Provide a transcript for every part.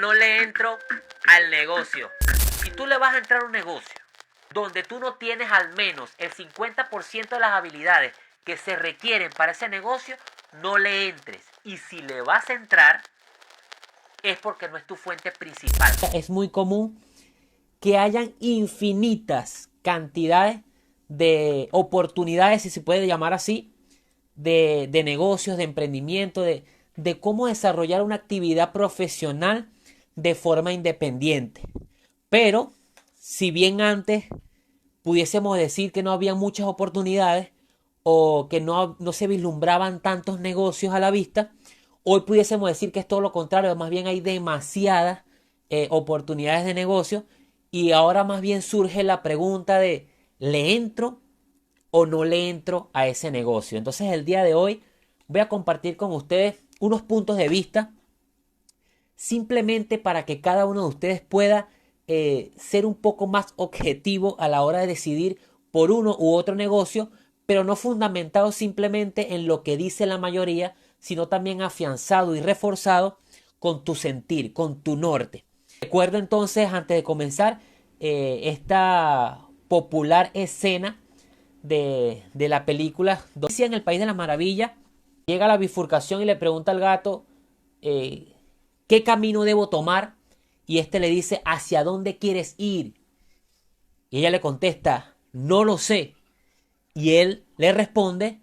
no le entro al negocio. Si tú le vas a entrar a un negocio donde tú no tienes al menos el 50% de las habilidades que se requieren para ese negocio, no le entres. Y si le vas a entrar, es porque no es tu fuente principal. Es muy común que hayan infinitas cantidades de oportunidades, si se puede llamar así, de negocios, de emprendimiento, de cómo desarrollar una actividad profesional de forma independiente. Pero, si bien antes pudiésemos decir que no había muchas oportunidades o que no se vislumbraban tantos negocios a la vista, hoy pudiésemos decir que es todo lo contrario, más bien hay demasiadas oportunidades de negocio y ahora más bien surge la pregunta de ¿le entro o no le entro a ese negocio? Entonces el día de hoy voy a compartir con ustedes unos puntos de vista simplemente para que cada uno de ustedes pueda ser un poco más objetivo a la hora de decidir por uno u otro negocio, pero no fundamentado simplemente en lo que dice la mayoría, sino también afianzado y reforzado con tu sentir, con tu norte. Recuerdo entonces, antes de comenzar, esta popular escena de la película Alicia en el País de las Maravillas. Llega a la bifurcación y le pregunta al gato ¿qué camino debo tomar? Y este le dice, ¿hacia dónde quieres ir? Y ella le contesta, no lo sé. Y él le responde,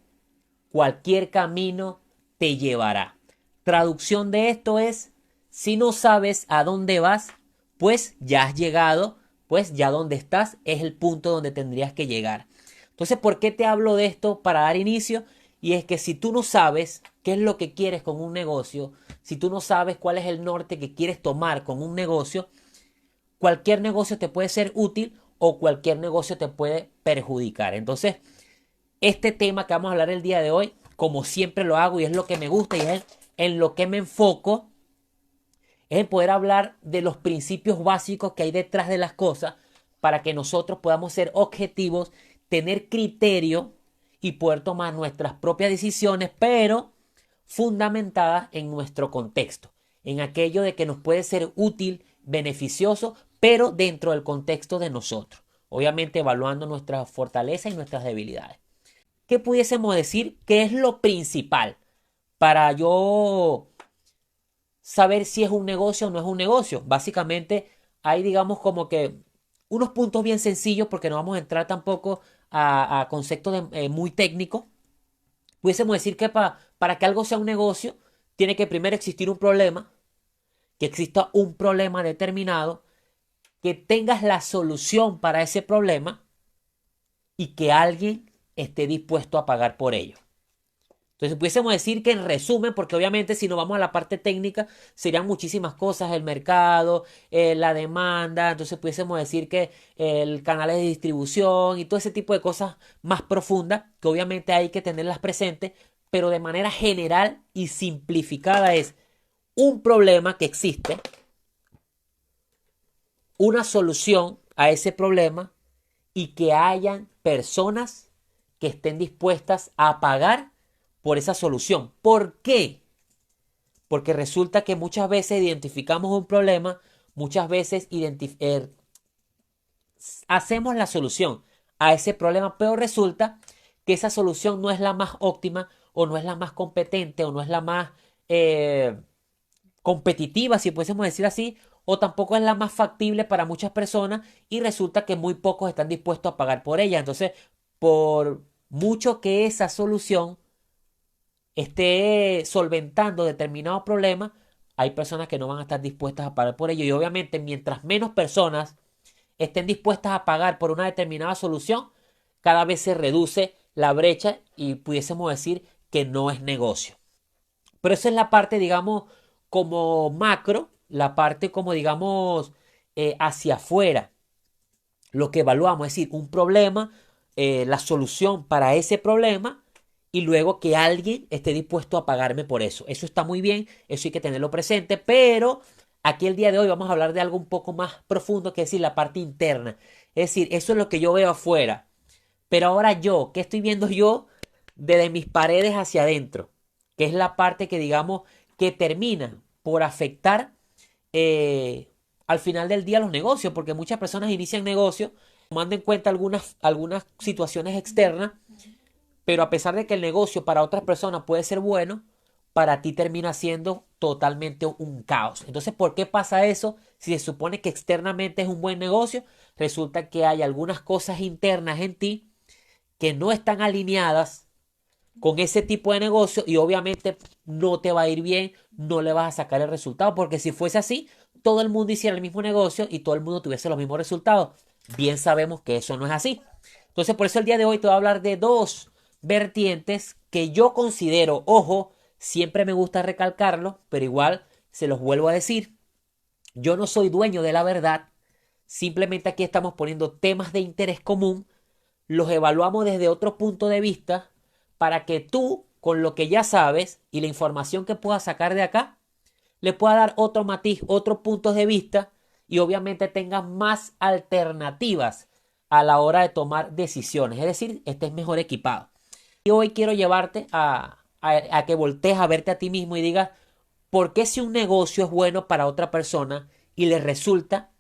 cualquier camino te llevará. Traducción de esto es, si no sabes a dónde vas, pues ya has llegado, pues ya donde estás es el punto donde tendrías que llegar. Entonces, ¿por qué te hablo de esto para dar inicio? Y es que si tú no sabes qué es lo que quieres con un negocio, si tú no sabes cuál es el norte que quieres tomar con un negocio, cualquier negocio te puede ser útil o cualquier negocio te puede perjudicar. Entonces, este tema que vamos a hablar el día de hoy, como siempre lo hago y es lo que me gusta y es en lo que me enfoco, es en poder hablar de los principios básicos que hay detrás de las cosas para que nosotros podamos ser objetivos, tener criterio y poder tomar nuestras propias decisiones, pero fundamentadas en nuestro contexto, en aquello de que nos puede ser útil, beneficioso, pero dentro del contexto de nosotros, obviamente evaluando nuestras fortalezas y nuestras debilidades. ¿Qué pudiésemos decir que es lo principal para yo saber si es un negocio o no es un negocio? Básicamente hay, digamos, como que unos puntos bien sencillos porque no vamos a entrar tampoco a conceptos muy técnicos. Pudiésemos decir que para que algo sea un negocio tiene que primero existir un problema, que exista un problema determinado, que tengas la solución para ese problema y que alguien esté dispuesto a pagar por ello. Entonces pudiésemos decir que en resumen, porque obviamente si nos vamos a la parte técnica, serían muchísimas cosas, el mercado, la demanda, entonces pudiésemos decir que el canal de distribución y todo ese tipo de cosas más profundas, que obviamente hay que tenerlas presentes, pero de manera general y simplificada es un problema que existe, una solución a ese problema y que hayan personas que estén dispuestas a pagar por esa solución. ¿Por qué? Porque resulta que muchas veces identificamos un problema, muchas veces hacemos la solución a ese problema, pero resulta que esa solución no es la más óptima o no es la más competente o no es la más competitiva, si pudiésemos decir así, o tampoco es la más factible para muchas personas y resulta que muy pocos están dispuestos a pagar por ella. Entonces, por mucho que esa solución esté solventando determinados problemas, hay personas que no van a estar dispuestas a pagar por ello. Y obviamente, mientras menos personas estén dispuestas a pagar por una determinada solución, cada vez se reduce la brecha y pudiésemos decir que no es negocio. Pero esa es la parte, digamos, como macro, la parte como, digamos, hacia afuera, lo que evaluamos, es decir, un problema, la solución para ese problema y luego que alguien esté dispuesto a pagarme por eso. Eso está muy bien, eso hay que tenerlo presente, pero aquí el día de hoy vamos a hablar de algo un poco más profundo, que es decir, la parte interna. Es decir, eso es lo que yo veo afuera. Pero ahora yo, ¿qué estoy viendo yo desde mis paredes hacia adentro? Que es la parte que digamos que termina por afectar al final del día los negocios, porque muchas personas inician negocios tomando en cuenta algunas situaciones externas, pero a pesar de que el negocio para otras personas puede ser bueno, para ti termina siendo totalmente un caos. Entonces, ¿por qué pasa eso? Si se supone que externamente es un buen negocio, resulta que hay algunas cosas internas en ti que no están alineadas con ese tipo de negocio y obviamente no te va a ir bien, no le vas a sacar el resultado, porque si fuese así, todo el mundo hiciera el mismo negocio y todo el mundo tuviese los mismos resultados. Bien sabemos que eso no es así. Entonces, por eso el día de hoy te voy a hablar de dos vertientes que yo considero, ojo, siempre me gusta recalcarlo, pero igual se los vuelvo a decir, yo no soy dueño de la verdad, simplemente aquí estamos poniendo temas de interés común, los evaluamos desde otro punto de vista para que tú, con lo que ya sabes y la información que puedas sacar de acá, le pueda dar otro matiz, otros puntos de vista y obviamente tengas más alternativas a la hora de tomar decisiones. Es decir, estés mejor equipado. Y hoy quiero llevarte a que voltees a verte a ti mismo y digas, ¿por qué si un negocio es bueno para otra persona y le resulta,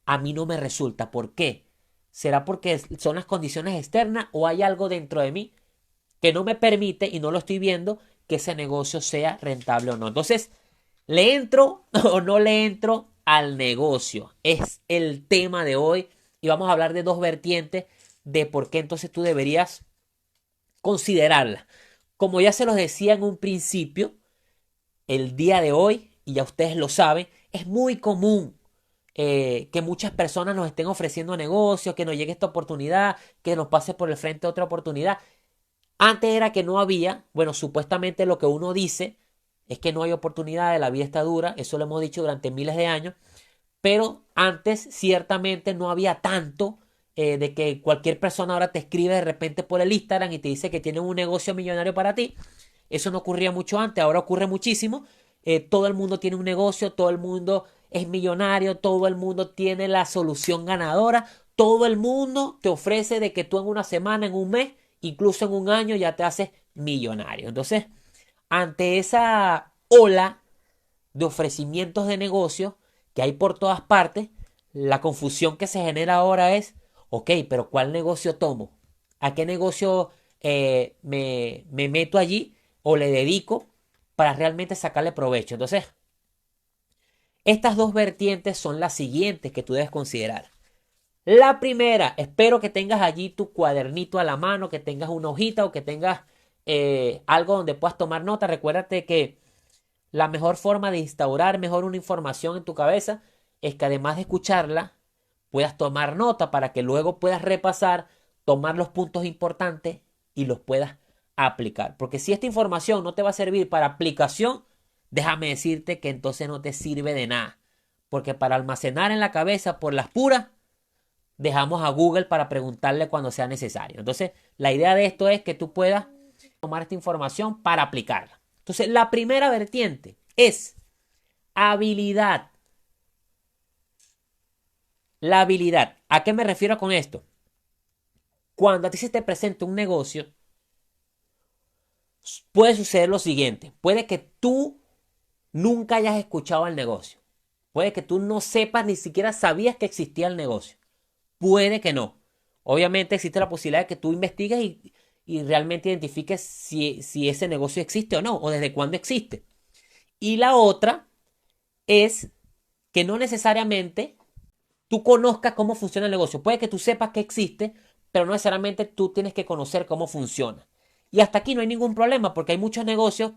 a mí no me resulta? ¿Por qué? ¿Será porque son las condiciones externas o hay algo dentro de mí que no me permite y no lo estoy viendo que ese negocio sea rentable o no? Entonces, ¿le entro o no le entro al negocio? Es el tema de hoy y vamos a hablar de dos vertientes de por qué entonces tú deberías considerarla. Como ya se los decía en un principio, el día de hoy, y ya ustedes lo saben, es muy común que muchas personas nos estén ofreciendo negocios, que nos llegue esta oportunidad, que nos pase por el frente otra oportunidad. Antes era que no había, bueno, supuestamente lo que uno dice es que no hay oportunidades, la vida está dura, eso lo hemos dicho durante miles de años, pero antes ciertamente no había tanto de que cualquier persona ahora te escribe de repente por el Instagram y te dice que tiene un negocio millonario para ti. Eso no ocurría mucho antes, ahora ocurre muchísimo. Todo el mundo tiene un negocio, todo el mundo es millonario, todo el mundo tiene la solución ganadora, todo el mundo te ofrece de que tú en una semana, en un mes, incluso en un año ya te haces millonario. Entonces, ante esa ola de ofrecimientos de negocios que hay por todas partes, la confusión que se genera ahora es, ok, pero ¿cuál negocio tomo? ¿A qué negocio me meto allí o le dedico para realmente sacarle provecho? Entonces, estas dos vertientes son las siguientes que tú debes considerar. La primera, espero que tengas allí tu cuadernito a la mano, que tengas una hojita o que tengas algo donde puedas tomar nota. Recuérdate que la mejor forma de instaurar mejor una información en tu cabeza es que además de escucharla, puedas tomar nota para que luego puedas repasar, tomar los puntos importantes y los puedas aplicar. Porque si esta información no te va a servir para aplicación, déjame decirte que entonces no te sirve de nada. Porque para almacenar en la cabeza por las puras, dejamos a Google para preguntarle cuando sea necesario. Entonces, la idea de esto es que tú puedas tomar esta información para aplicarla. Entonces, la primera vertiente es habilidad. La habilidad. ¿A qué me refiero con esto? Cuando a ti se te presenta un negocio, puede suceder lo siguiente. Puede que tú nunca hayas escuchado el negocio. Puede que tú no sepas, ni siquiera sabías que existía el negocio. Puede que no. Obviamente existe la posibilidad de que tú investigues y realmente identifiques si ese negocio existe o no, o desde cuándo existe. Y la otra es que no necesariamente tú conozcas cómo funciona el negocio. Puede que tú sepas que existe, pero no necesariamente tú tienes que conocer cómo funciona. Y hasta aquí no hay ningún problema porque hay muchos negocios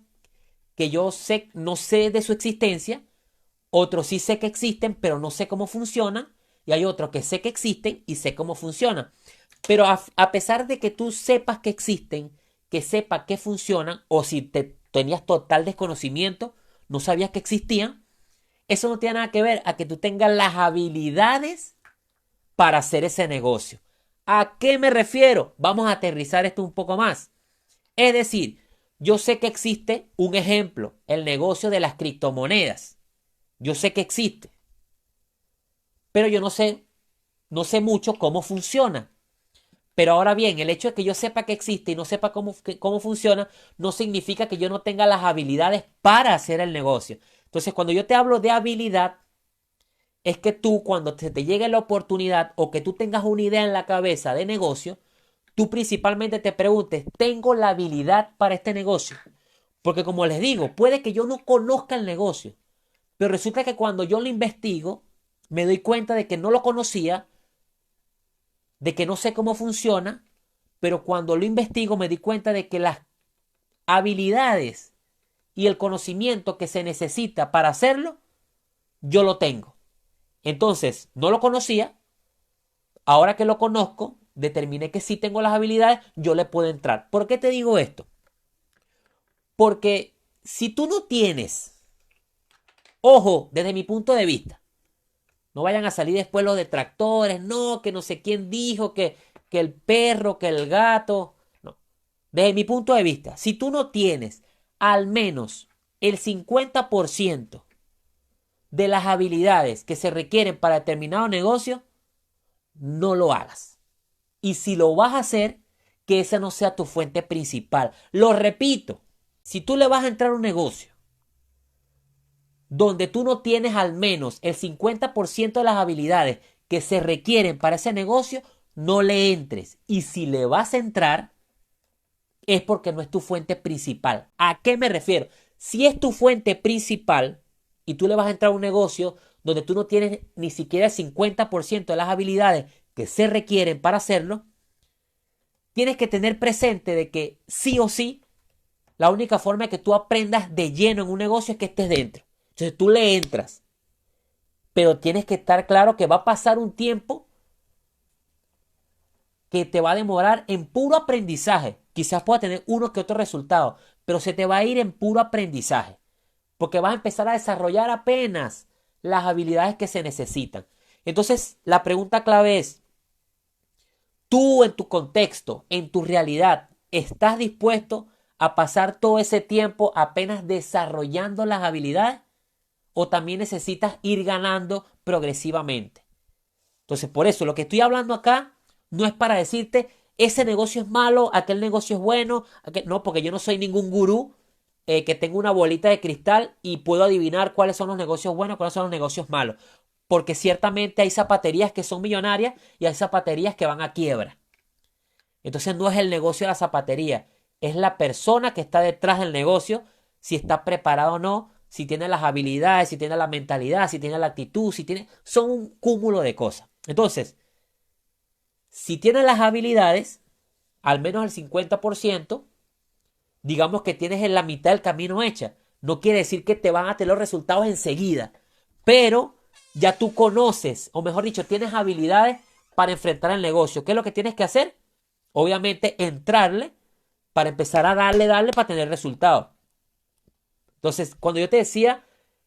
que yo sé, no sé de su existencia, otros sí sé que existen, pero no sé cómo funcionan, y hay otros que sé que existen y sé cómo funcionan. Pero a pesar de que tú sepas que existen, que sepas que funcionan, o si tenías total desconocimiento, no sabías que existían, eso no tiene nada que ver a que tú tengas las habilidades para hacer ese negocio. ¿A qué me refiero? Vamos a aterrizar esto un poco más. Es decir, yo sé que existe un ejemplo, el negocio de las criptomonedas. Yo sé que existe, pero yo no sé mucho cómo funciona. Pero ahora bien, el hecho de que yo sepa que existe y no sepa cómo funciona, no significa que yo no tenga las habilidades para hacer el negocio. Entonces, cuando yo te hablo de habilidad, es que tú cuando se te llegue la oportunidad o que tú tengas una idea en la cabeza de negocio, tú principalmente te preguntes, ¿tengo la habilidad para este negocio? Porque como les digo, puede que yo no conozca el negocio, pero resulta que cuando yo lo investigo, me doy cuenta de que no lo conocía, de que no sé cómo funciona, pero cuando lo investigo me di cuenta de que las habilidades y el conocimiento que se necesita para hacerlo, yo lo tengo. Entonces, no lo conocía, ahora que lo conozco, determiné que sí tengo las habilidades, yo le puedo entrar. ¿Por qué te digo esto? Porque si tú no tienes, ojo, desde mi punto de vista, no vayan a salir después los detractores, no, que no sé quién dijo, que el perro, que el gato. No. Desde mi punto de vista, si tú no tienes al menos el 50% de las habilidades que se requieren para determinado negocio, no lo hagas. Y si lo vas a hacer, que esa no sea tu fuente principal. Lo repito, si tú le vas a entrar a un negocio donde tú no tienes al menos el 50% de las habilidades que se requieren para ese negocio, no le entres. Y si le vas a entrar, es porque no es tu fuente principal. ¿A qué me refiero? Si es tu fuente principal y tú le vas a entrar a un negocio donde tú no tienes ni siquiera el 50% de las habilidades que se requieren para hacerlo, tienes que tener presente de que sí o sí, la única forma de que tú aprendas de lleno en un negocio es que estés dentro. Entonces tú le entras, pero tienes que estar claro que va a pasar un tiempo que te va a demorar en puro aprendizaje. Quizás pueda tener uno que otro resultado, pero se te va a ir en puro aprendizaje, porque vas a empezar a desarrollar apenas las habilidades que se necesitan. Entonces, la pregunta clave es, ¿tú en tu contexto, en tu realidad, estás dispuesto a pasar todo ese tiempo apenas desarrollando las habilidades? ¿O también necesitas ir ganando progresivamente? Entonces, por eso lo que estoy hablando acá no es para decirte ese negocio es malo, aquel negocio es bueno. No, porque yo no soy ningún gurú que tenga una bolita de cristal y puedo adivinar cuáles son los negocios buenos, cuáles son los negocios malos. Porque ciertamente hay zapaterías que son millonarias y hay zapaterías que van a quiebra. Entonces no es el negocio de la zapatería, es la persona que está detrás del negocio, si está preparado o no, si tiene las habilidades, si tiene la mentalidad, si tiene la actitud, si tiene... Son un cúmulo de cosas. Entonces, si tienes las habilidades, al menos el 50%, digamos que tienes en la mitad del camino hecha. No quiere decir que te van a tener los resultados enseguida, pero ya tú conoces, o mejor dicho, tienes habilidades para enfrentar el negocio. ¿Qué es lo que tienes que hacer? Obviamente, entrarle para empezar a darle para tener resultados. Entonces, cuando yo te decía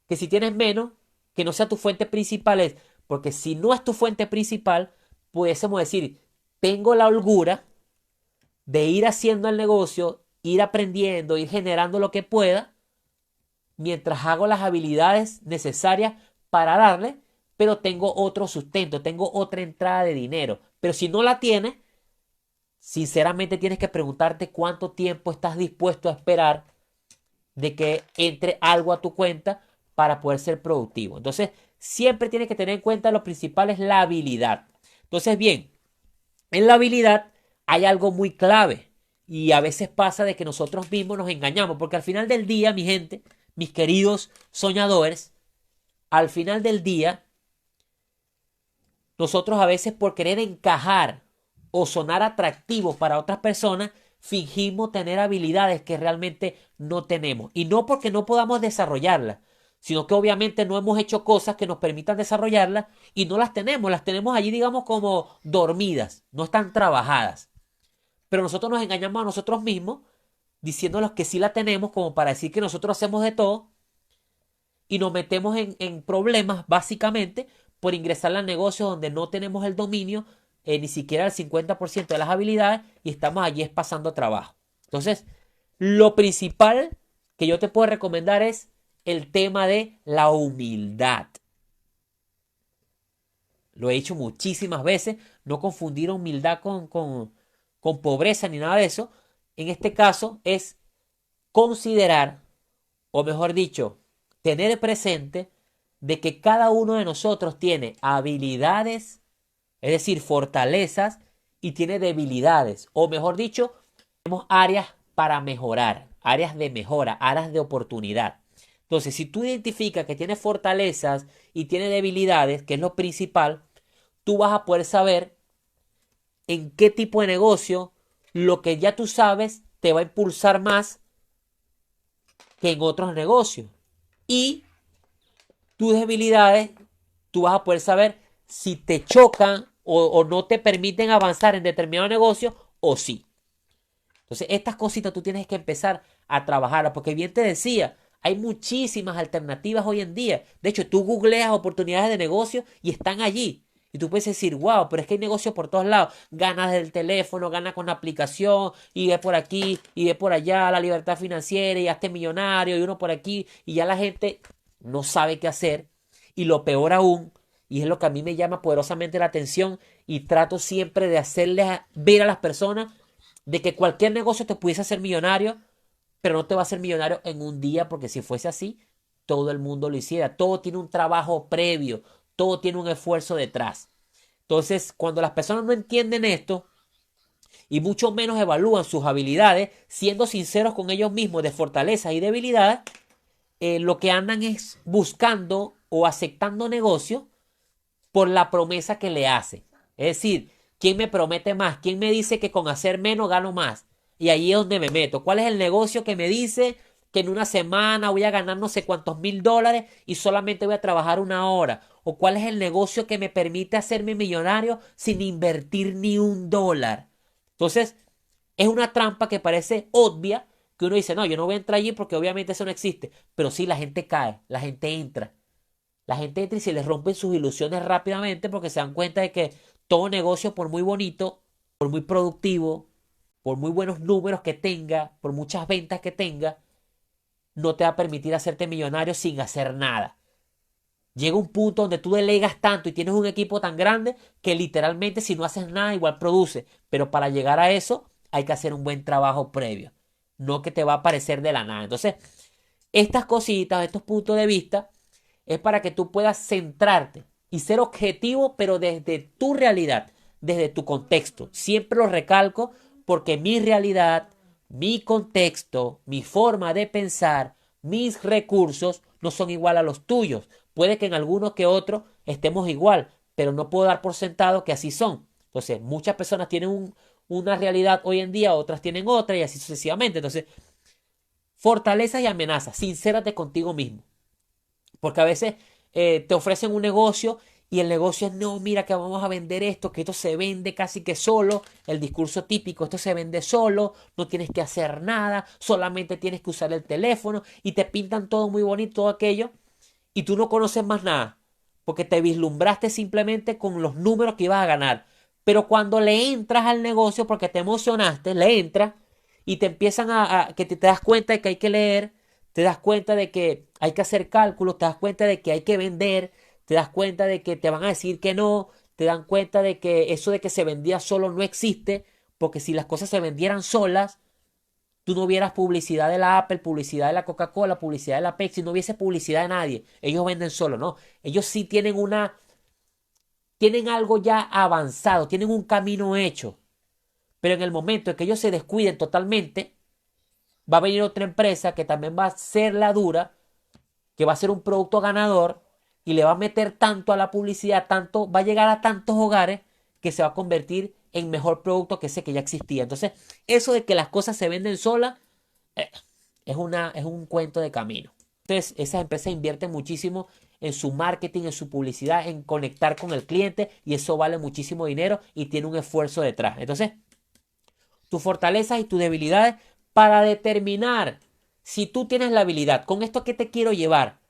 que si tienes menos, que no sea tu fuente principal, es porque si no es tu fuente principal, pudiésemos decir, tengo la holgura de ir haciendo el negocio, ir aprendiendo, ir generando lo que pueda, mientras hago las habilidades necesarias para darle, pero tengo otro sustento, tengo otra entrada de dinero. Pero si no la tienes, sinceramente tienes que preguntarte cuánto tiempo estás dispuesto a esperar de que entre algo a tu cuenta para poder ser productivo. Entonces, siempre tienes que tener en cuenta lo principal es la habilidad. Entonces, bien, en la habilidad hay algo muy clave y a veces pasa de que nosotros mismos nos engañamos, porque al final del día, mi gente, mis queridos soñadores, al final del día, nosotros a veces por querer encajar o sonar atractivos para otras personas, fingimos tener habilidades que realmente no tenemos. Y no porque no podamos desarrollarlas, sino que obviamente no hemos hecho cosas que nos permitan desarrollarlas y no las tenemos allí, digamos, como dormidas, no están trabajadas. Pero nosotros nos engañamos a nosotros mismos diciéndonos que sí la tenemos como para decir que nosotros hacemos de todo y nos metemos en problemas básicamente por ingresar al negocio donde no tenemos el dominio, ni siquiera el 50% de las habilidades y estamos allí pasando trabajo. Entonces, lo principal que yo te puedo recomendar es el tema de la humildad. Lo he dicho muchísimas veces, no confundir humildad con pobreza ni nada de eso. En este caso es considerar, o mejor dicho, tener presente de que cada uno de nosotros tiene habilidades, es decir, fortalezas, y tiene debilidades, o mejor dicho, tenemos áreas para mejorar, áreas de mejora, áreas de oportunidad. Entonces, si tú identificas que tienes fortalezas y tienes debilidades, que es lo principal, tú vas a poder saber en qué tipo de negocio lo que ya tú sabes te va a impulsar más que en otros negocios. Y tus debilidades, tú vas a poder saber si te chocan o no te permiten avanzar en determinado negocio o sí. Entonces, estas cositas tú tienes que empezar a trabajarlas, porque bien te decía, hay muchísimas alternativas hoy en día. De hecho, tú googleas oportunidades de negocio y están allí. Y tú puedes decir, wow, pero es que hay negocio por todos lados. Ganas del teléfono, ganas con la aplicación, y ve por aquí, y ve por allá, la libertad financiera, y hazte millonario, y uno por aquí, y ya la gente no sabe qué hacer. Y lo peor aún, y es lo que a mí me llama poderosamente la atención, y trato siempre de hacerles ver a las personas de que cualquier negocio te pudiese hacer millonario, pero no te va a hacer millonario en un día, porque si fuese así, todo el mundo lo hiciera. Todo tiene un trabajo previo, todo tiene un esfuerzo detrás. Entonces, cuando las personas no entienden esto y mucho menos evalúan sus habilidades, siendo sinceros con ellos mismos de fortalezas y debilidades, lo que andan es buscando o aceptando negocios por la promesa que le hace. Es decir, ¿quién me promete más? ¿Quién me dice que con hacer menos gano más? Y ahí es donde me meto. ¿Cuál es el negocio que me dice que en una semana voy a ganar no sé cuántos $1000 y solamente voy a trabajar una hora? ¿O cuál es el negocio que me permite hacerme millonario sin invertir ni $1? Entonces, es una trampa que parece obvia, que uno dice, no, yo no voy a entrar allí porque obviamente eso no existe. Pero sí, la gente cae, la gente entra. La gente entra y se les rompen sus ilusiones rápidamente porque se dan cuenta de que todo negocio, por muy bonito, por muy productivo, por muy buenos números que tenga, por muchas ventas que tenga, no te va a permitir hacerte millonario sin hacer nada. Llega un punto donde tú delegas tanto y tienes un equipo tan grande que literalmente si no haces nada igual produce. Pero para llegar a eso hay que hacer un buen trabajo previo. No que te va a aparecer de la nada. Entonces, estas cositas, estos puntos de vista, es para que tú puedas centrarte y ser objetivo, pero desde tu realidad, desde tu contexto. Siempre lo recalco porque mi realidad, mi contexto, mi forma de pensar, mis recursos no son igual a los tuyos. Puede que en algunos que otros estemos igual, pero no puedo dar por sentado que así son. Entonces, muchas personas tienen una realidad hoy en día, otras tienen otra y así sucesivamente. Entonces, fortalezas y amenazas, sincérate contigo mismo. Porque a veces te ofrecen un negocio y el negocio es, no, mira que vamos a vender esto, que esto se vende casi que solo, el discurso típico, esto se vende solo, no tienes que hacer nada, solamente tienes que usar el teléfono y te pintan todo muy bonito, todo aquello, y tú no conoces más nada, porque te vislumbraste simplemente con los números que ibas a ganar. Pero cuando le entras al negocio, porque te emocionaste, le entras y te empiezan que te das cuenta de que hay que leer, te das cuenta de que hay que hacer cálculos, te das cuenta de que hay que vender, te das cuenta de que te van a decir que no, te dan cuenta de que eso de que se vendía solo no existe, porque si las cosas se vendieran solas, tú no vieras publicidad de la Apple, publicidad de la Coca-Cola, publicidad de la Pepsi, no hubiese publicidad de nadie. Ellos venden solo, ¿no? Ellos sí tienen algo ya avanzado, tienen un camino hecho. Pero en el momento en que ellos se descuiden totalmente, va a venir otra empresa que también va a ser la dura, que va a ser un producto ganador y le va a meter tanto a la publicidad, tanto, va a llegar a tantos hogares que se va a convertir en mejor producto que ese que ya existía. Entonces, eso de que las cosas se venden solas eh, es un cuento de camino. Entonces, esas empresas invierten muchísimo en su marketing, en su publicidad, en conectar con el cliente y eso vale muchísimo dinero y tiene un esfuerzo detrás. Entonces, tus fortalezas y tus debilidades para determinar si tú tienes la habilidad. ¿Con esto qué te quiero llevar?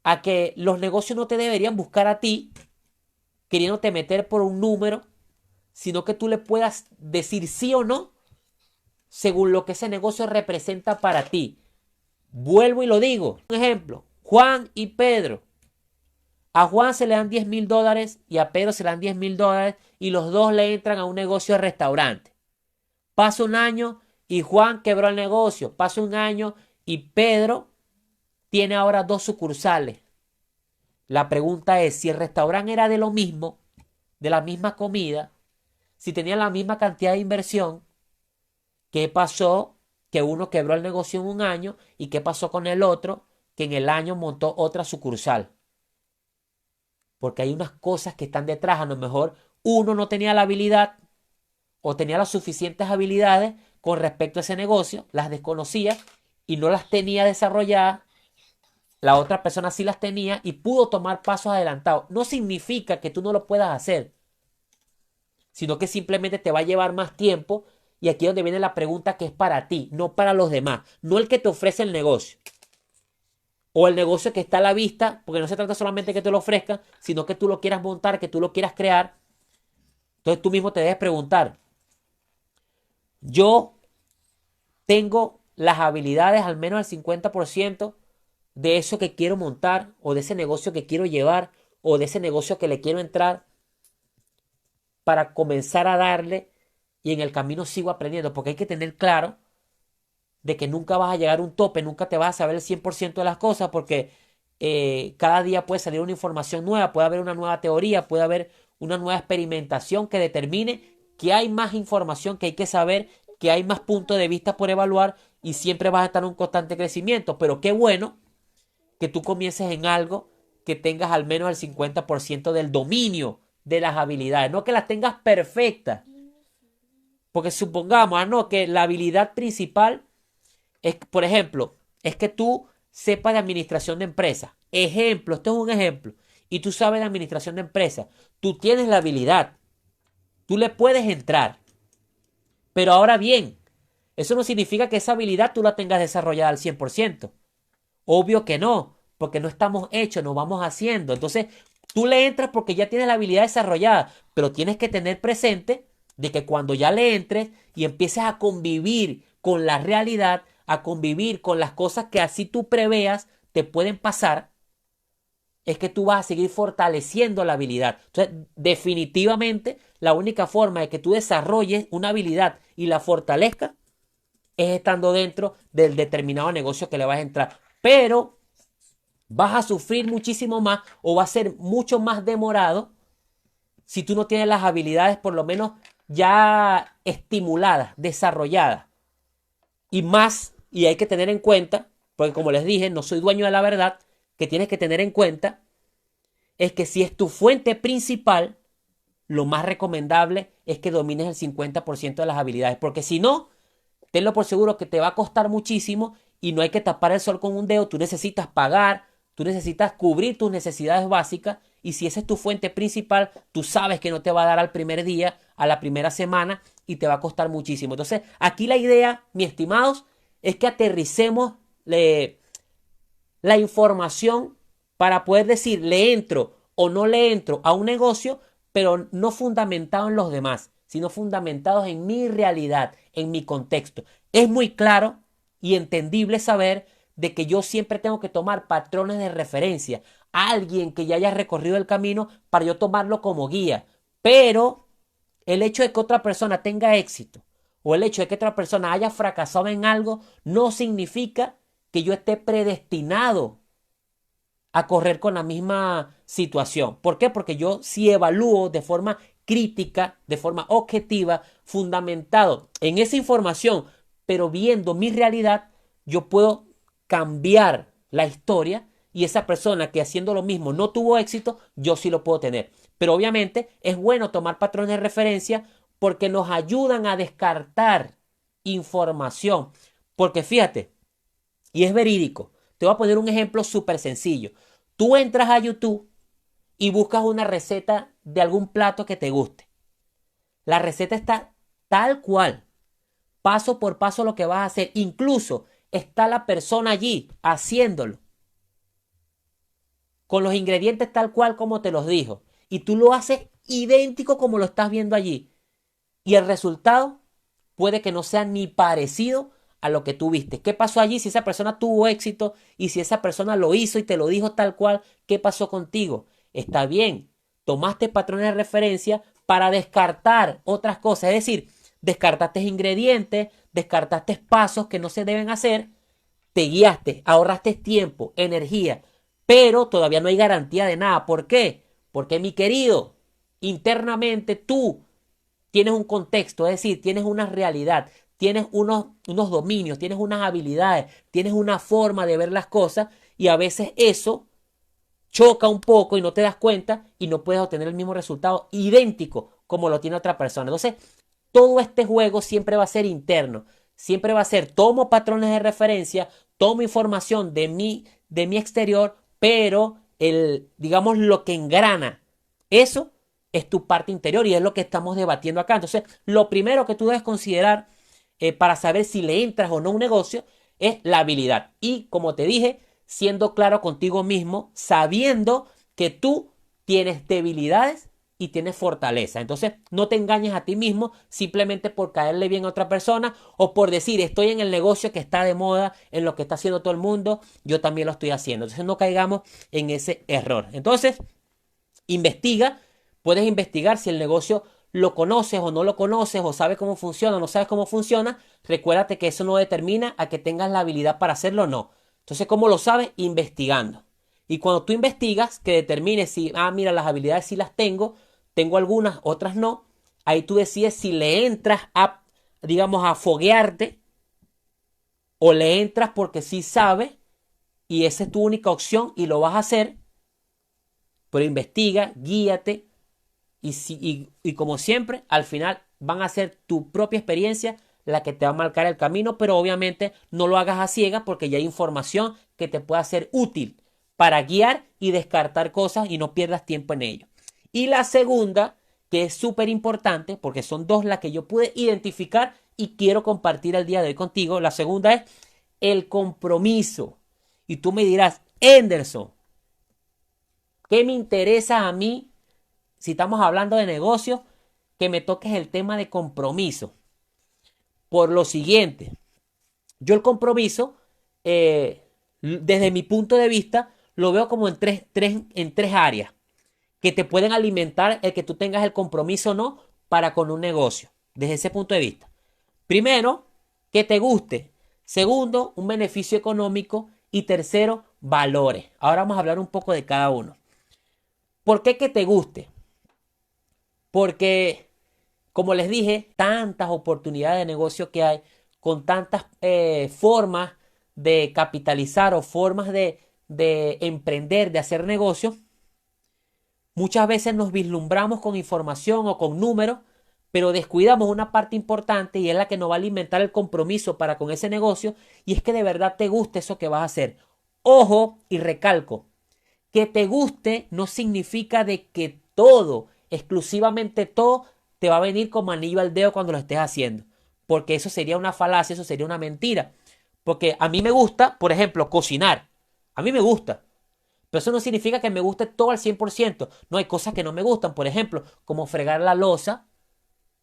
A que los negocios no te deberían buscar a ti queriéndote meter por un número, sino que tú le puedas decir sí o no según lo que ese negocio representa para ti. Vuelvo y lo digo. Un ejemplo, Juan y Pedro. A Juan se le dan $10,000 y a Pedro se le dan $10,000 y los dos le entran a un negocio de restaurante. Pasa un año y Juan quebró el negocio. Pasa un año y Pedro tiene ahora 2 sucursales. La pregunta es, si el restaurante era de lo mismo, de la misma comida, si tenía la misma cantidad de inversión, ¿qué pasó? Que uno quebró el negocio en un año y qué pasó con el otro que en el año montó otra sucursal. Porque hay unas cosas que están detrás. A lo mejor uno no tenía la habilidad o tenía las suficientes habilidades con respecto a ese negocio, las desconocía y no las tenía desarrolladas. La otra persona sí las tenía y pudo tomar pasos adelantados. No significa que tú no lo puedas hacer, sino que simplemente te va a llevar más tiempo. Y aquí es donde viene la pregunta que es para ti, no para los demás, no el que te ofrece el negocio o el negocio que está a la vista, porque no se trata solamente de que te lo ofrezcan, sino que tú lo quieras montar, que tú lo quieras crear. Entonces tú mismo te debes preguntar, yo tengo las habilidades, al menos el 50% de eso que quiero montar, o de ese negocio que quiero llevar, o de ese negocio que le quiero entrar, para comenzar a darle y en el camino sigo aprendiendo, porque hay que tener claro de que nunca vas a llegar a un tope, nunca te vas a saber el 100% de las cosas, porque cada día puede salir una información nueva, puede haber una nueva teoría, puede haber una nueva experimentación que determine que hay más información que hay que saber, que hay más puntos de vista por evaluar y siempre vas a estar en un constante crecimiento. Pero qué bueno que tú comiences en algo que tengas al menos el 50% del dominio de las habilidades, no que las tengas perfectas. Porque supongamos, no, que la habilidad principal es, por ejemplo, es que tú sepas de administración de empresas. Ejemplo, esto es un ejemplo. Y tú sabes de administración de empresas. Tú tienes la habilidad. Tú le puedes entrar. Pero ahora bien, eso no significa que esa habilidad tú la tengas desarrollada al 100%. Obvio que no, porque no estamos hechos, nos vamos haciendo. Entonces, tú le entras porque ya tienes la habilidad desarrollada, pero tienes que tener presente de que cuando ya le entres y empieces a convivir con la realidad, a convivir con las cosas que así tú preveas te pueden pasar, es que tú vas a seguir fortaleciendo la habilidad. Entonces, definitivamente, la única forma de que tú desarrolles una habilidad y la fortalezcas es estando dentro del determinado negocio que le vas a entrar. Pero vas a sufrir muchísimo más o va a ser mucho más demorado si tú no tienes las habilidades por lo menos ya estimuladas, desarrolladas. Y más, y hay que tener en cuenta, porque como les dije, no soy dueño de la verdad, que tienes que tener en cuenta es que si es tu fuente principal, lo más recomendable es que domines el 50% de las habilidades, porque si no, tenlo por seguro que te va a costar muchísimo y no hay que tapar el sol con un dedo. Tú necesitas pagar, tú necesitas cubrir tus necesidades básicas y si esa es tu fuente principal, tú sabes que no te va a dar al primer día, a la primera semana y te va a costar muchísimo. Entonces, aquí la idea, mis estimados, es que aterricemos la información para poder decir le entro o no le entro a un negocio, pero no fundamentado en los demás, sino fundamentados en mi realidad, en mi contexto. Es muy claro y entendible saber de que yo siempre tengo que tomar patrones de referencia, alguien que ya haya recorrido el camino para yo tomarlo como guía. Pero el hecho de que otra persona tenga éxito o el hecho de que otra persona haya fracasado en algo no significa que yo esté predestinado a correr con la misma situación. ¿Por qué? Porque yo si evalúo de forma crítica, de forma objetiva, fundamentado en esa información, pero viendo mi realidad, yo puedo cambiar la historia y esa persona que haciendo lo mismo no tuvo éxito, yo sí lo puedo tener. Pero obviamente es bueno tomar patrones de referencia porque nos ayudan a descartar información. Porque fíjate, y es verídico. Te voy a poner un ejemplo súper sencillo. Tú entras a YouTube y buscas una receta de algún plato que te guste. La receta está tal cual, paso por paso lo que vas a hacer. Incluso está la persona allí haciéndolo, con los ingredientes tal cual como te los dijo. Y tú lo haces idéntico como lo estás viendo allí. Y el resultado puede que no sea ni parecido a lo que tú viste. ¿Qué pasó allí? Si esa persona tuvo éxito y si esa persona lo hizo y te lo dijo tal cual, ¿qué pasó contigo? Está bien, tomaste patrones de referencia para descartar otras cosas, es decir, descartaste ingredientes, descartaste pasos que no se deben hacer, te guiaste, ahorraste tiempo, energía, pero todavía no hay garantía de nada. ¿Por qué? Porque, mi querido, internamente tú tienes un contexto, es decir, tienes una realidad, tienes unos dominios, tienes unas habilidades, tienes una forma de ver las cosas y a veces eso choca un poco y no te das cuenta y no puedes obtener el mismo resultado idéntico como lo tiene otra persona. Entonces, todo este juego siempre va a ser interno, siempre va a ser, tomo patrones de referencia, tomo información de mi exterior, pero digamos, lo que engrana eso es tu parte interior y es lo que estamos debatiendo acá. Entonces, lo primero que tú debes considerar para saber si le entras o no a un negocio es la habilidad. Y como te dije, siendo claro contigo mismo, sabiendo que tú tienes debilidades y tienes fortaleza. Entonces, no te engañes a ti mismo simplemente por caerle bien a otra persona o por decir, estoy en el negocio que está de moda, en lo que está haciendo todo el mundo, yo también lo estoy haciendo. Entonces, no caigamos en ese error. Entonces, investiga, puedes investigar si el negocio lo conoces o no lo conoces, o sabes cómo funciona o no sabes cómo funciona. Recuérdate que eso no determina a que tengas la habilidad para hacerlo o no. Entonces, ¿cómo lo sabes? Investigando. Y cuando tú investigas, que determines si, mira, las habilidades sí las tengo algunas, otras no, ahí tú decides si le entras a, digamos, a foguearte o le entras porque sí sabes y esa es tu única opción y lo vas a hacer, pero investiga, guíate y como siempre, al final van a ser tu propia experiencia la que te va a marcar el camino, pero obviamente no lo hagas a ciegas porque ya hay información que te pueda ser útil para guiar y descartar cosas y no pierdas tiempo en ello. Y la segunda, que es súper importante, porque son dos las que yo pude identificar y quiero compartir el día de hoy contigo. La segunda es el compromiso. Y tú me dirás, Henderson, ¿qué me interesa a mí si estamos hablando de negocios, que me toques el tema de compromiso? Por lo siguiente, yo el compromiso, desde mi punto de vista, lo veo como en tres áreas que te pueden alimentar el que tú tengas el compromiso o no para con un negocio, desde ese punto de vista. Primero, que te guste. Segundo, un beneficio económico. Y tercero, valores. Ahora vamos a hablar un poco de cada uno. ¿Por qué que te guste? Porque, como les dije, tantas oportunidades de negocio que hay, con tantas formas de capitalizar o formas de emprender, de hacer negocios, muchas veces nos vislumbramos con información o con números, pero descuidamos una parte importante y es la que nos va a alimentar el compromiso para con ese negocio y es que de verdad te guste eso que vas a hacer. Ojo y recalco, que te guste no significa de que todo, exclusivamente todo, te va a venir como anillo al dedo cuando lo estés haciendo. Porque eso sería una falacia, eso sería una mentira. Porque a mí me gusta, por ejemplo, cocinar. A mí me gusta. Pero eso no significa que me guste todo al 100%. No, hay cosas que no me gustan. Por ejemplo, como fregar la loza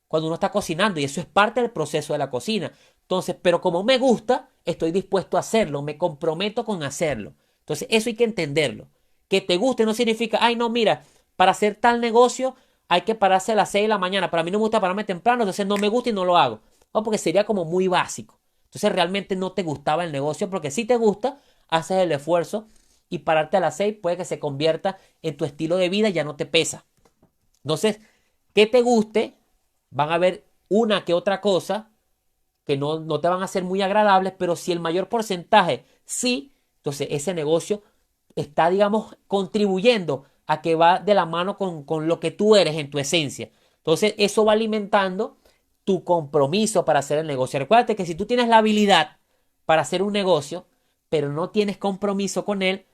cuando uno está cocinando. Y eso es parte del proceso de la cocina. Entonces, pero como me gusta, estoy dispuesto a hacerlo. Me comprometo con hacerlo. Entonces, eso hay que entenderlo. Que te guste no significa, ay, no, mira, para hacer tal negocio hay que pararse a las 6 de la mañana. Para mí no me gusta pararme temprano, entonces no me gusta y no lo hago. No, porque sería como muy básico. Entonces realmente no te gustaba el negocio, porque si te gusta, haces el esfuerzo y pararte a las 6 puede que se convierta en tu estilo de vida y ya no te pesa. Entonces, que te guste, van a haber una que otra cosa que no te van a ser muy agradables, pero si el mayor porcentaje sí, entonces ese negocio está, digamos, contribuyendo a que va de la mano con lo que tú eres en tu esencia. Entonces, eso va alimentando tu compromiso para hacer el negocio. Recuérdate que si tú tienes la habilidad para hacer un negocio, pero no tienes compromiso con él,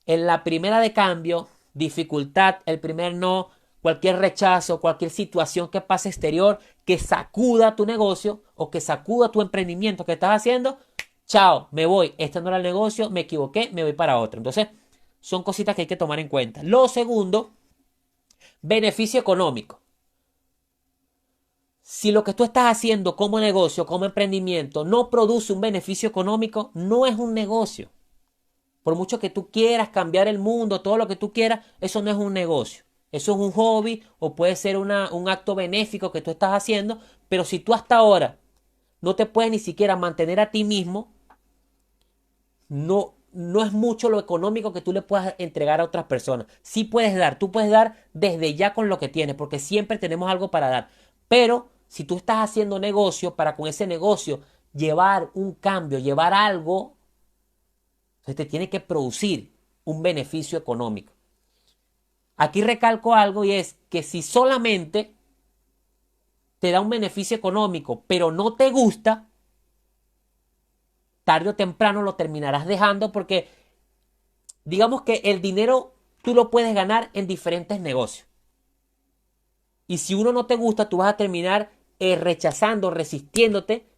en la primera de cambio, dificultad, el primer no, cualquier rechazo, cualquier situación que pase exterior, que sacuda tu negocio o que sacuda tu emprendimiento que estás haciendo, chao, me voy, este no era el negocio, me equivoqué, me voy para otro. Entonces, son cositas que hay que tomar en cuenta. Lo segundo, beneficio económico. Si lo que tú estás haciendo como negocio, como emprendimiento, no produce un beneficio económico, no es un negocio. Por mucho que tú quieras cambiar el mundo, todo lo que tú quieras, eso no es un negocio. Eso es un hobby o puede ser un acto benéfico que tú estás haciendo, pero si tú hasta ahora no te puedes ni siquiera mantener a ti mismo, no, no es mucho lo económico que tú le puedas entregar a otras personas. Sí puedes dar, tú puedes dar desde ya con lo que tienes, porque siempre tenemos algo para dar. Pero si tú estás haciendo negocio, para con ese negocio llevar un cambio, llevar algo, entonces te tiene que producir un beneficio económico. Aquí recalco algo y es que si solamente te da un beneficio económico, pero no te gusta, tarde o temprano lo terminarás dejando porque digamos que el dinero tú lo puedes ganar en diferentes negocios. Y si uno no te gusta, tú vas a terminar rechazando, resistiéndote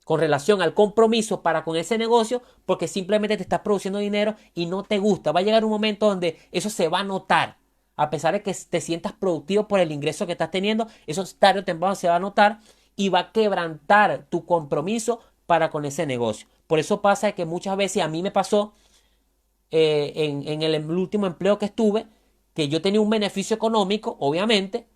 con relación al compromiso para con ese negocio porque simplemente te estás produciendo dinero y no te gusta. Va a llegar un momento donde eso se va a notar. A pesar de que te sientas productivo por el ingreso que estás teniendo, eso tarde o temprano se va a notar y va a quebrantar tu compromiso para con ese negocio. Por eso pasa que muchas veces a mí me pasó en el último empleo que estuve, que yo tenía un beneficio económico, obviamente,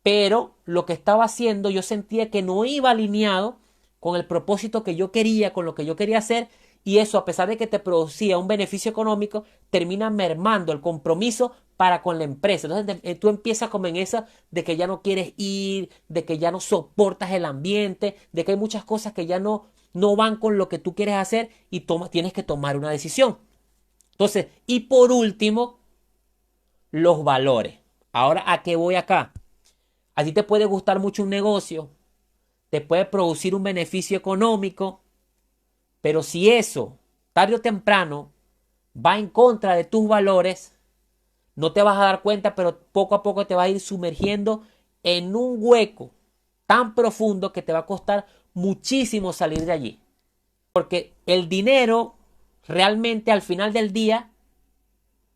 pero lo que estaba haciendo yo sentía que no iba alineado con el propósito que yo quería, con lo que yo quería hacer, y eso, a pesar de que te producía un beneficio económico, termina mermando el compromiso para con la empresa. Entonces tú empiezas como en esa de que ya no quieres ir, de que ya no soportas el ambiente, de que hay muchas cosas que ya no van con lo que tú quieres hacer y tienes que tomar una decisión. Entonces, y por último, los valores. Ahora, ¿a qué voy acá? A ti te puede gustar mucho un negocio, te puede producir un beneficio económico, pero si eso, tarde o temprano, va en contra de tus valores, no te vas a dar cuenta, pero poco a poco te vas a ir sumergiendo en un hueco tan profundo que te va a costar muchísimo salir de allí. Porque el dinero realmente al final del día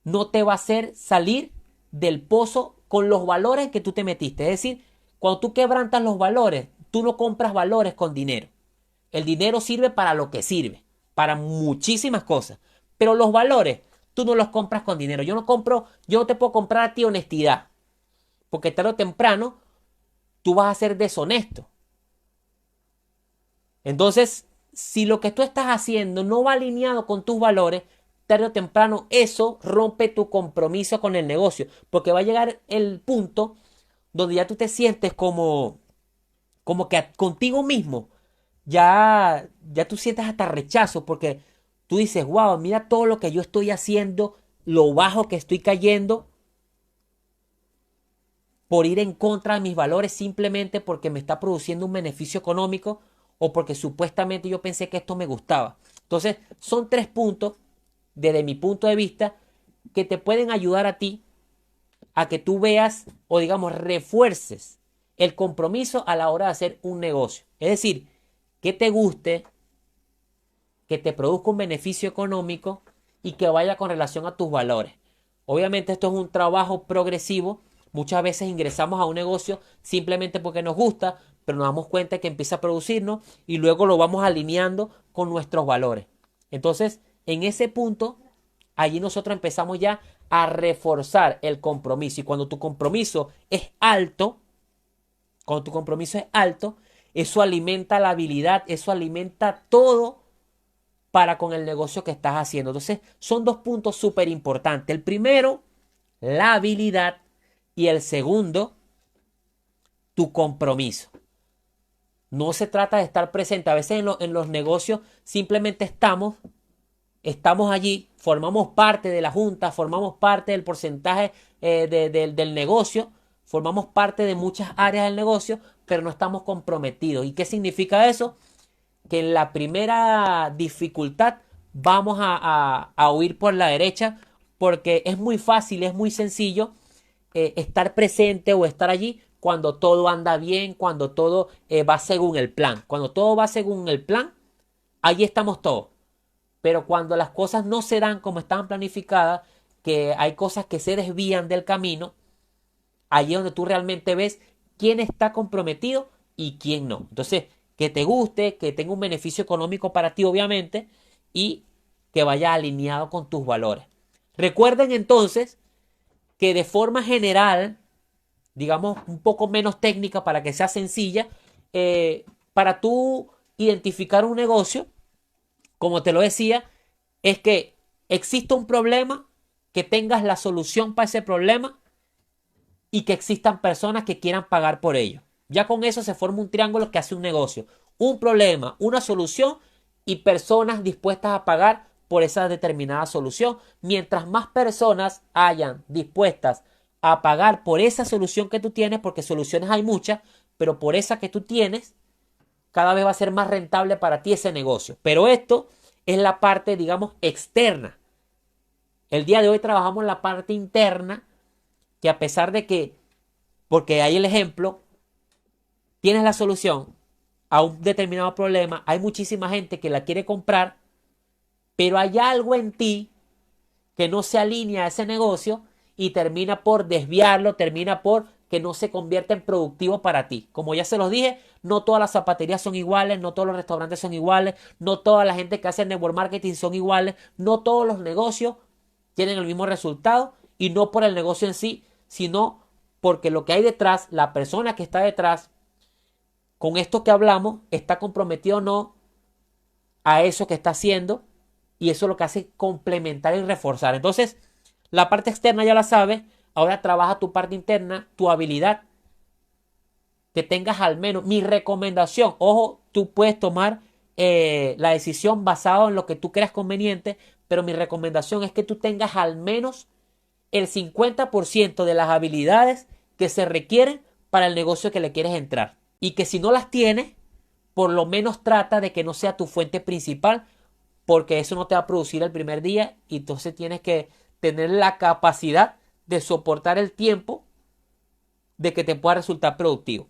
no te va a hacer salir del pozo con los valores que tú te metiste. Es decir, cuando tú quebrantas los valores, tú no compras valores con dinero. El dinero sirve para lo que sirve, para muchísimas cosas. Pero los valores, tú no los compras con dinero. Yo no te puedo comprar a ti honestidad. Porque tarde o temprano, tú vas a ser deshonesto. Entonces, si lo que tú estás haciendo no va alineado con tus valores, tarde o temprano eso rompe tu compromiso con el negocio. Porque va a llegar el punto donde ya tú te sientes como que contigo mismo ya tú sientes hasta rechazo porque tú dices, wow, mira todo lo que yo estoy haciendo, lo bajo que estoy cayendo por ir en contra de mis valores simplemente porque me está produciendo un beneficio económico o porque supuestamente yo pensé que esto me gustaba. Entonces, son 3 puntos desde mi punto de vista que te pueden ayudar a ti a que tú veas o digamos refuerces el compromiso a la hora de hacer un negocio. Es decir, que te guste, que te produzca un beneficio económico y que vaya con relación a tus valores. Obviamente esto es un trabajo progresivo. Muchas veces ingresamos a un negocio simplemente porque nos gusta, pero nos damos cuenta que empieza a producirnos y luego lo vamos alineando con nuestros valores. Entonces, en ese punto, allí nosotros empezamos ya a reforzar el compromiso. Y cuando tu compromiso es alto, eso alimenta la habilidad, eso alimenta todo para con el negocio que estás haciendo. Entonces, son 2 puntos súper importantes. El primero, la habilidad, y el segundo, tu compromiso. No se trata de estar presente. A veces en los negocios simplemente estamos allí, formamos parte de la junta, formamos parte del porcentaje del negocio, formamos parte de muchas áreas del negocio, pero no estamos comprometidos. ¿Y qué significa eso? Que en la primera dificultad vamos a huir por la derecha porque es muy fácil, es muy sencillo estar presente o estar allí cuando todo anda bien, cuando todo va según el plan. Cuando todo va según el plan, allí estamos todos. Pero cuando las cosas no se dan como estaban planificadas, que hay cosas que se desvían del camino, allí es donde tú realmente ves quién está comprometido y quién no. Entonces, que te guste, que tenga un beneficio económico para ti, obviamente, y que vaya alineado con tus valores. Recuerden entonces que de forma general, digamos un poco menos técnica para que sea sencilla, para tú identificar un negocio, como te lo decía, es que exista un problema, que tengas la solución para ese problema y que existan personas que quieran pagar por ello. Ya con eso se forma un triángulo que hace un negocio. Un problema, una solución y personas dispuestas a pagar por esa determinada solución. Mientras más personas hayan dispuestas a pagar por esa solución que tú tienes, porque soluciones hay muchas, pero por esa que tú tienes, cada vez va a ser más rentable para ti ese negocio. Pero esto es la parte, digamos, externa. El día de hoy trabajamos la parte interna, que a pesar de que, porque hay el ejemplo, tienes la solución a un determinado problema, hay muchísima gente que la quiere comprar, pero hay algo en ti que no se alinea a ese negocio y termina por desviarlo, termina por que no se convierta en productivo para ti. Como ya se los dije, no todas las zapaterías son iguales, no todos los restaurantes son iguales, no toda la gente que hace network marketing son iguales, no todos los negocios tienen el mismo resultado y no por el negocio en sí, sino porque lo que hay detrás, la persona que está detrás, con esto que hablamos, está comprometido o no a eso que está haciendo y eso es lo que hace complementar y reforzar. Entonces, la parte externa ya la sabes, ahora trabaja tu parte interna, tu habilidad, que tengas al menos, mi recomendación, ojo, tú puedes tomar la decisión basada en lo que tú creas conveniente, pero mi recomendación es que tú tengas al menos el 50% de las habilidades que se requieren para el negocio que le quieres entrar. Y que si no las tienes, por lo menos trata de que no sea tu fuente principal, porque eso no te va a producir el primer día y entonces tienes que tener la capacidad de soportar el tiempo de que te pueda resultar productivo.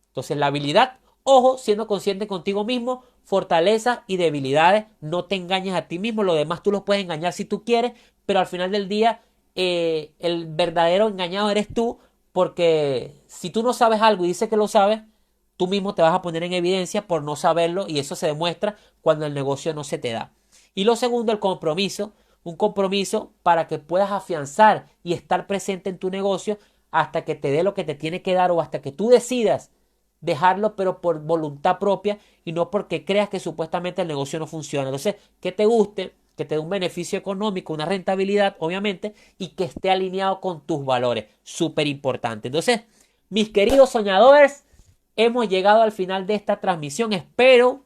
Entonces la habilidad, ojo, siendo consciente contigo mismo, fortalezas y debilidades, no te engañes a ti mismo, lo demás tú lo puedes engañar si tú quieres, pero al final del día el verdadero engañado eres tú, porque si tú no sabes algo y dices que lo sabes, tú mismo te vas a poner en evidencia por no saberlo y eso se demuestra cuando el negocio no se te da. Y lo segundo, el compromiso, un compromiso para que puedas afianzar y estar presente en tu negocio hasta que te dé lo que te tiene que dar o hasta que tú decidas dejarlo, pero por voluntad propia y no porque creas que supuestamente el negocio no funciona. Entonces, que te guste, que te dé un beneficio económico, una rentabilidad, obviamente, y que esté alineado con tus valores. Súper importante. Entonces, mis queridos soñadores, hemos llegado al final de esta transmisión. Espero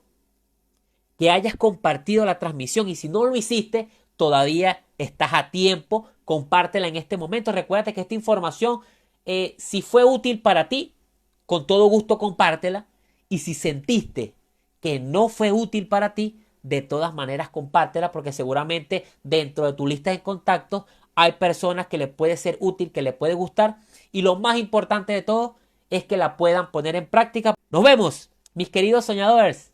que hayas compartido la transmisión y si no lo hiciste, todavía estás a tiempo. Compártela en este momento. Recuerda que esta información, si fue útil para ti, con todo gusto compártela. Y si sentiste que no fue útil para ti, de todas maneras compártela porque seguramente dentro de tu lista de contactos hay personas que les puede ser útil, que les puede gustar. Y lo más importante de todo es que la puedan poner en práctica. Nos vemos, mis queridos soñadores.